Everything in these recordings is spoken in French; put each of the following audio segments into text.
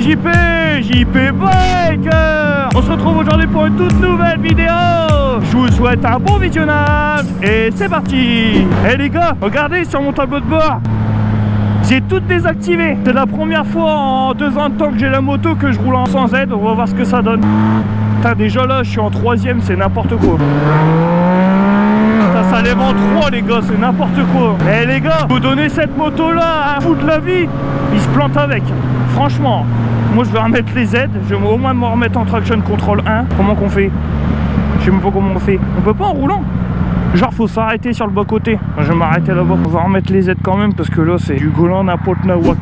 JP Biker. On se retrouve aujourd'hui pour une toute nouvelle vidéo. Je vous souhaite un bon visionnage et c'est parti. Eh les gars, regardez sur mon tableau de bord, j'ai tout désactivé. C'est la première fois en 2 ans de temps que j'ai la moto que je roule en sans aide. On va voir ce que ça donne. Putain, déjà là je suis en 3ème, c'est n'importe quoi. Ça lève en 3 les gars, c'est n'importe quoi. Eh les gars, vous donnez cette moto là à un fou de la vie, il se plante avec. Franchement, moi je vais remettre les aides, je vais au moins me remettre en traction control 1. Comment qu'on fait? Je sais même pas comment on fait. On peut pas en roulant. Genre faut s'arrêter sur le bas côté. Je vais m'arrêter là-bas. On va remettre les aides quand même parce que là c'est du Golan n'importe nawak.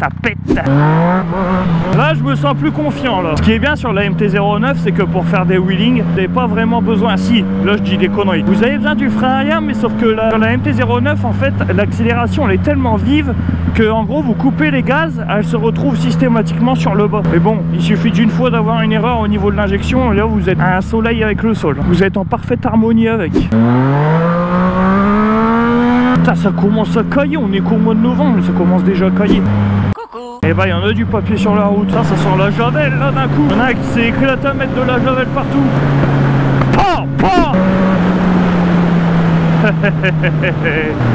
Ça pète. Là je me sens plus confiant là. Ce qui est bien sur la MT-09 c'est que pour faire des wheelings vous n'avez pas vraiment besoin. Si, là je dis des conneries. Vous avez besoin du frein arrière, mais sauf que sur la MT-09 en fait l'accélération elle est tellement vive que en gros vous coupez les gaz, elle se retrouve systématiquement sur le bas. Mais bon, il suffit d'une fois d'avoir une erreur au niveau de l'injection et là vous êtes à un soleil avec le sol. Vous êtes en parfaite harmonie avec. Ça commence à cailler, on est qu'au mois de novembre, mais ça commence déjà à cailler. Coucou. Et bah il y en a du papier sur la route. Ça sent la javel là d'un coup. Il y en a qui s'est éclaté à mettre de la javel partout.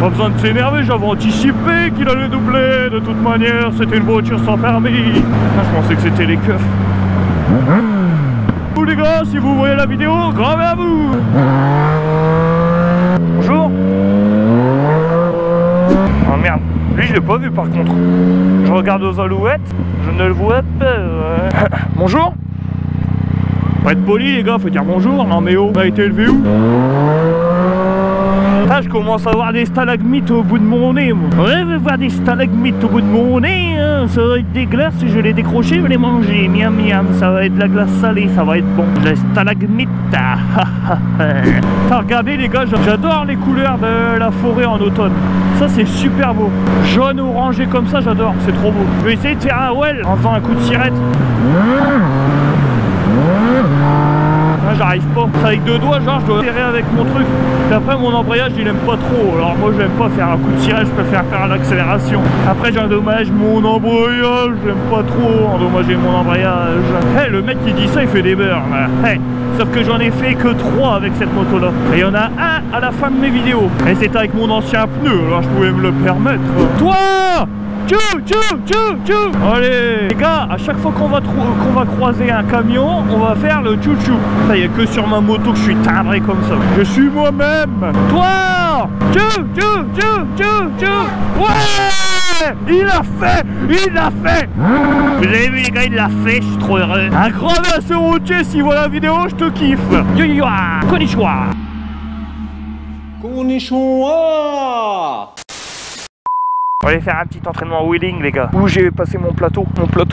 Pas besoin de s'énerver, j'avais anticipé qu'il allait doubler. De toute manière, c'était une voiture sans permis. Je pensais que c'était les keufs. Vous les gars, si vous voyez la vidéo, grand à vous. Bonjour. Oh merde, lui je l'ai pas vu par contre. Je regarde aux alouettes, je ne le vois pas. Bonjour. Faut être poli les gars, faut dire bonjour. Non mais oh, on a été élevé où? Ah, je commence à voir des stalagmites au bout de mon nez moi. Ouais, je vais voir des stalagmites au bout de mon nez hein. Ça va être des glaces, si je vais les décrocher, je vais les manger. Miam miam, ça va être de la glace salée, ça va être bon. Les stalagmites. Regardez les gars, j'adore les couleurs de la forêt en automne. Ça c'est super beau. Jaune orangé comme ça, j'adore, c'est trop beau. Je vais essayer de faire un well en faisant un coup de sirette. J'arrive pas. C'est avec 2 doigts, genre je dois serrer avec mon truc. Puis après mon embrayage il aime pas trop. Alors moi j'aime pas faire un coup de sirette, je préfère faire l'accélération. Après j'endommage mon embrayage, j'aime pas trop endommager mon embrayage. Hey, le mec qui dit ça il fait des beurres. Hey, sauf que j'en ai fait que 3 avec cette moto là. Et il y en a un à la fin de mes vidéos. Et c'était avec mon ancien pneu, alors je pouvais me le permettre. Toi! Tchou. Allez les gars, à chaque fois qu'on va croiser un camion, on va faire le tchou. Ça y a que sur ma moto que je suis timbré comme ça. Je suis moi-même. Toi! Tchou. Ouais! Il l'a fait. Vous avez vu les gars, il l'a fait, je suis trop heureux. Un grand merci routier, si vous voyez la vidéo, je te kiffe. Yo, konnichiwa. On va aller faire un petit entraînement wheeling les gars, où j'ai passé mon plateau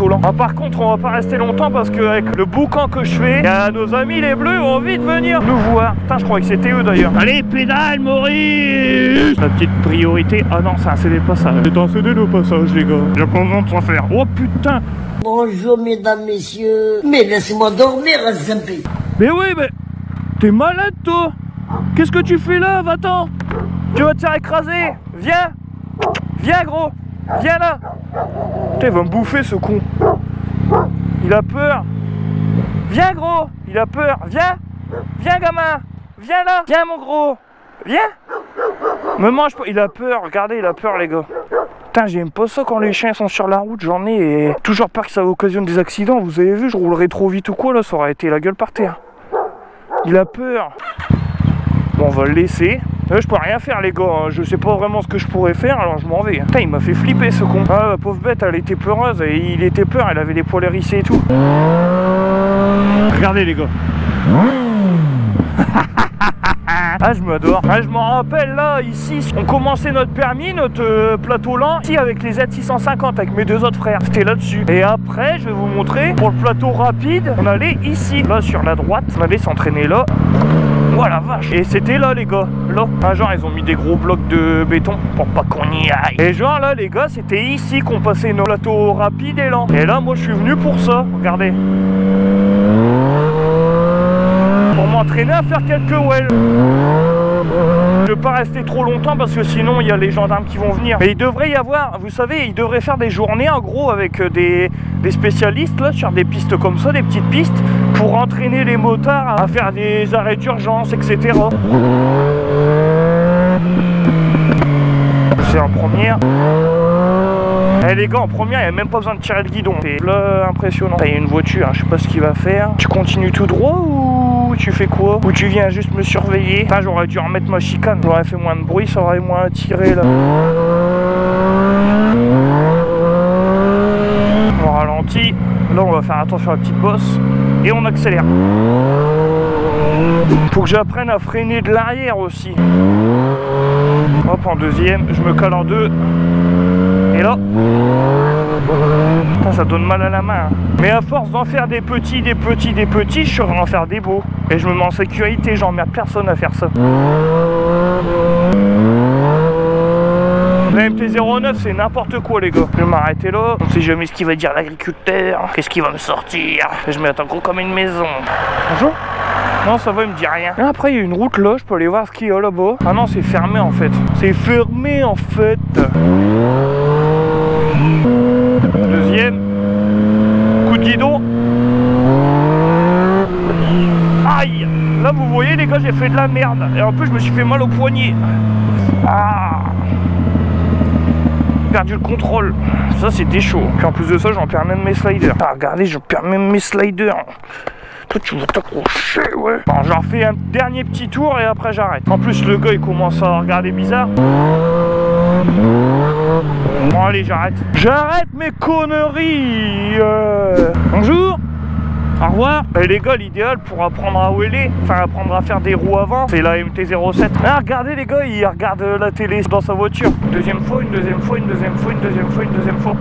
lent. Ah, par contre on va pas rester longtemps parce qu'avec le boucan que je fais, y a nos amis les bleus ont envie de venir nous voir. Putain, je croyais que c'était eux d'ailleurs. Allez, pédale Maurice. La petite priorité. Ah non, c'est un CD de passage. C'est un CD de passage les gars. J'ai pas besoin de s'en faire. Oh putain. Bonjour mesdames, messieurs. Mais laissez-moi dormir, SMP. Mais oui, mais t'es malade toi. Qu'est-ce que tu fais là, va-t'en. Tu vas te faire écraser. Viens gros, viens là. Putain, il va me bouffer ce con. Il a peur. Viens gros, il a peur. Viens gamin. Viens là. Viens mon gros. Viens. Me mange pas. Il a peur, regardez, il a peur les gars. Putain, j'aime pas ça quand les chiens sont sur la route, j'en ai toujours peur que ça occasionne des accidents. Vous avez vu, je roulerais trop vite ou quoi là, ça aurait été la gueule par terre. Il a peur. Bon, on va le laisser. Je peux rien faire les gars, hein. Je sais pas vraiment ce que je pourrais faire, alors je m'en vais. Putain, il m'a fait flipper ce con. Ah, la pauvre bête, elle était peureuse, et il était peur, elle avait des poils hérissés et tout. Regardez les gars. Ah, je m'adore. Ah, je m'en rappelle là, ici, on commençait notre permis, notre plateau lent, ici avec les Z650, avec mes 2 autres frères. C'était là-dessus. Et après, je vais vous montrer, pour le plateau rapide, on allait ici, là sur la droite, on allait s'entraîner là. Oh la vache. Et c'était là les gars, là. Ah, genre ils ont mis des gros blocs de béton pour pas qu'on y aille. Et genre là les gars, c'était ici qu'on passait nos plateaux rapides et lents. Et là moi je suis venu pour ça, regardez. Pour m'entraîner à faire quelques wells. Je veux pas rester trop longtemps parce que sinon il y a les gendarmes qui vont venir. Mais il devrait y avoir, vous savez, il devrait faire des journées en gros avec des spécialistes là sur des pistes comme ça, des petites pistes, pour entraîner les motards à faire des arrêts d'urgence, etc. C'est en première. Eh les gars, en première, il n'y a même pas besoin de tirer le guidon. C'est là impressionnant. Il y a une voiture, hein, je sais pas ce qu'il va faire. Tu continues tout droit ou tu fais quoi? Ou tu viens juste me surveiller? J'aurais dû remettre ma chicane. J'aurais fait moins de bruit, ça aurait moins attiré là. On ralentit. Là, on va faire attention à la petite bosse. Et on accélère. Faut que j'apprenne à freiner de l'arrière aussi. Hop, en deuxième, je me cale en deux. Et là, putain, ça donne mal à la main. Mais à force d'en faire des petits, je saurais en faire des beaux. Et je me mets en sécurité, j'emmerde personne à faire ça. La MT-09 c'est n'importe quoi les gars. Je vais m'arrêter là. On sait jamais ce qu'il va dire l'agriculteur. Qu'est-ce qu'il va me sortir. Et je me mets en gros comme une maison. Bonjour. Non ça va, il me dit rien. Et après il y a une route là, je peux aller voir ce qu'il y a là-bas. Ah non c'est fermé en fait. C'est fermé en fait. Deuxième. Coup de guidon. Aïe. Là vous voyez les gars, j'ai fait de la merde. Et en plus je me suis fait mal au poignet. Ah, perdu le contrôle. Ça c'était chaud. Puis en plus de ça j'en perds même mes sliders. Ah regardez, j'en perds même mes sliders. Toi tu vas t'accrocher, ouais. Bon, j'en refais un dernier petit tour et après j'arrête. En plus le gars il commence à regarder bizarre. Bon allez j'arrête. J'arrête mes conneries. Bonjour. Au revoir. Et les gars, l'idéal pour apprendre à wheeler, enfin apprendre à faire des roues avant, c'est la MT-07. Ah, regardez les gars, ils regardent la télé dans sa voiture. Deuxième fois, une deuxième fois, une deuxième fois, une deuxième fois, une deuxième fois.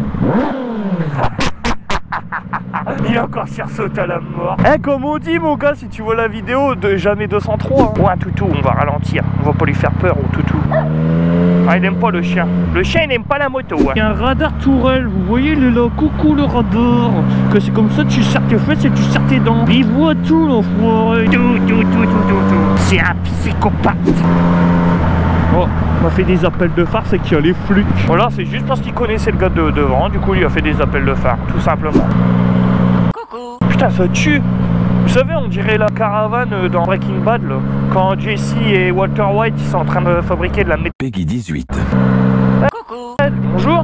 Il a encore sursauté à la mort. Eh, comme on dit mon gars, si tu vois la vidéo de Jamais 203, hein. Ouais, un toutou, on va ralentir. On va pas lui faire peur au toutou. Ah, il n'aime pas le chien. Le chien, il n'aime pas la moto. Hein. Il y a un radar tourelle, vous voyez, il est là. Coucou le radar. Que c'est comme ça, tu serres tes fesses et tu serres tes dents. Il voit tout, l'enfoiré. Tout. C'est un psychopathe. Oh, on a fait des appels de phare, c'est qu'il y a les flics. Voilà, c'est juste parce qu'il connaissait le gars de devant. Du coup, il a fait des appels de phare, tout simplement. Coucou. Putain, ça tue. Vous savez, on dirait la caravane dans Breaking Bad, là, quand Jesse et Walter White ils sont en train de fabriquer de la méthode. Peggy 18. Coucou. Bonjour.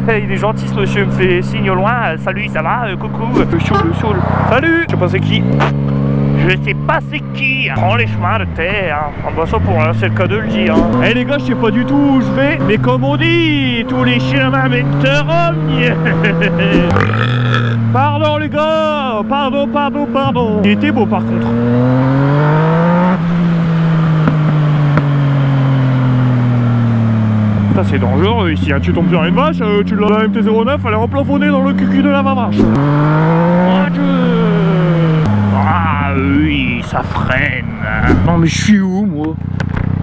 Il est gentil ce monsieur, me fait signe au loin. Salut, ça va? Coucou. Le saoul. Salut. Je sais pas c'est qui. Je sais pas c'est qui. Prends les chemins de terre. Ah bah ça pour là, c'est le cas de le dire. Eh les gars, je sais pas du tout où je vais, mais comme on dit, tous les chemins mènent à Rome. Pardon les gars. Pardon. Il était beau par contre. Ça c'est dangereux ici, hein. Tu tombes sur une vache, tu l'as la MT-09, elle est replafonnée dans le cucu de la vache. Ah oui, ça freine. Non mais je suis où moi?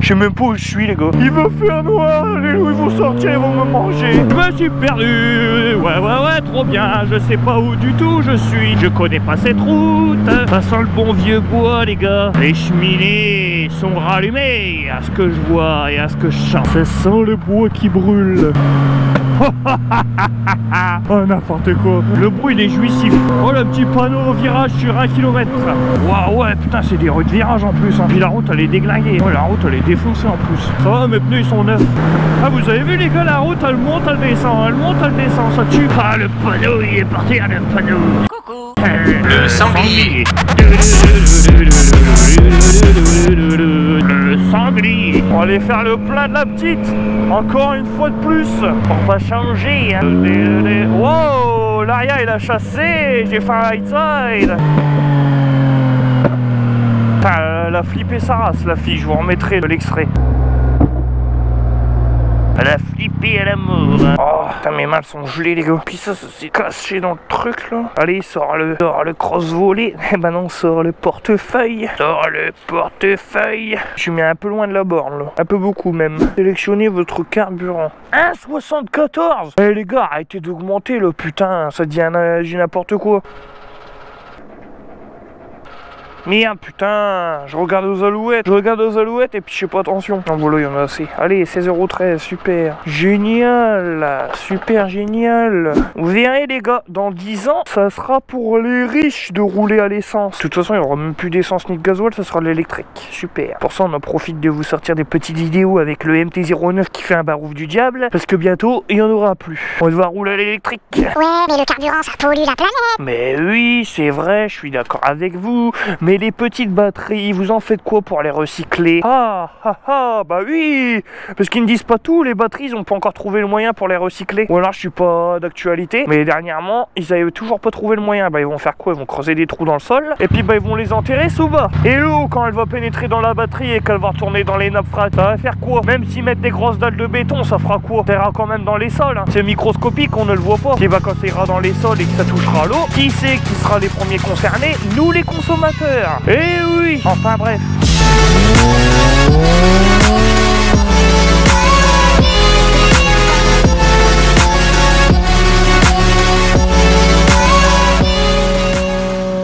Je sais même pas où je suis les gars. Il va faire noir, les loups ils vont sortir, ils vont me manger. Je me suis perdu. Ouais, trop bien. Je sais pas où du tout je suis. Je connais pas cette route. Ça sent le bon vieux bois les gars. Les cheminées sont rallumées à ce que je vois et à ce que je sens. Ça sent le bois qui brûle. Oh n'importe quoi. Le bruit il est jouissif. Oh le petit panneau au virage sur 1 km. Waouh ouais putain c'est des rues de virage en plus hein. Puis la route elle est déglinguée. Ouais la route elle est défoncée en plus. Ça va mes pneus ils sont neufs. Ah vous avez vu les gars, la route elle monte elle descend. Elle monte elle descend, ça tue. Ah le panneau il est parti, le panneau. Coucou. Le sanglier. Le sanglier. On va aller faire le plein de la petite. Encore une fois de plus. On va changer. Hein. Wow, l'aria il a chassé. J'ai fait un right side. Putain, elle a flippé sa race la fille. Je vous remettrai l'extrait. Elle a flippé à la mort. Hein. Oh, putain, mes mains sont gelées, les gars. Puis ça s'est caché dans le truc, là. Allez, sort le cross-volet. Eh ben non, sort le portefeuille. Sort le portefeuille. Je suis mis un peu loin de la borne, là. Un peu beaucoup, même. Sélectionnez votre carburant. 1,74. Eh, les gars, arrêtez d'augmenter, là, putain. Ça devient n'importe quoi. Merde, putain, je regarde aux alouettes. Et puis je fais pas attention. Non, voilà, il y en a assez. Allez, 16,13 €, super. Génial, super génial. Vous verrez les gars, dans 10 ans, ça sera pour les riches de rouler à l'essence. De toute façon, il n'y aura même plus d'essence ni de gasoil, ça sera de l'électrique. Super. Pour ça, on en profite de vous sortir des petites vidéos avec le MT-09 qui fait un barouf du diable. Parce que bientôt, il n'y en aura plus. On va devoir rouler à l'électrique. Ouais, mais le carburant, ça pollue la planète. Mais oui, c'est vrai, je suis d'accord avec vous. Mais les petites batteries, vous en faites quoi pour les recycler? Bah oui. Parce qu'ils ne disent pas tout, les batteries, ils n'ont pas encore trouvé le moyen pour les recycler. Ou alors, je suis pas d'actualité. Mais dernièrement, ils avaient toujours pas trouvé le moyen. Bah, ils vont faire quoi? Ils vont creuser des trous dans le sol. Et puis, bah, ils vont les enterrer sous bas. Et l'eau, quand elle va pénétrer dans la batterie et qu'elle va retourner dans les nappes phréatiques, ça va faire quoi? Même s'ils mettent des grosses dalles de béton, ça fera quoi? Ça ira quand même dans les sols. Hein. C'est microscopique, on ne le voit pas. Et bah, quand ça ira dans les sols et que ça touchera l'eau, qui c'est qui sera les premiers concernés? Nous, les consommateurs. Eh oui. Enfin, bref.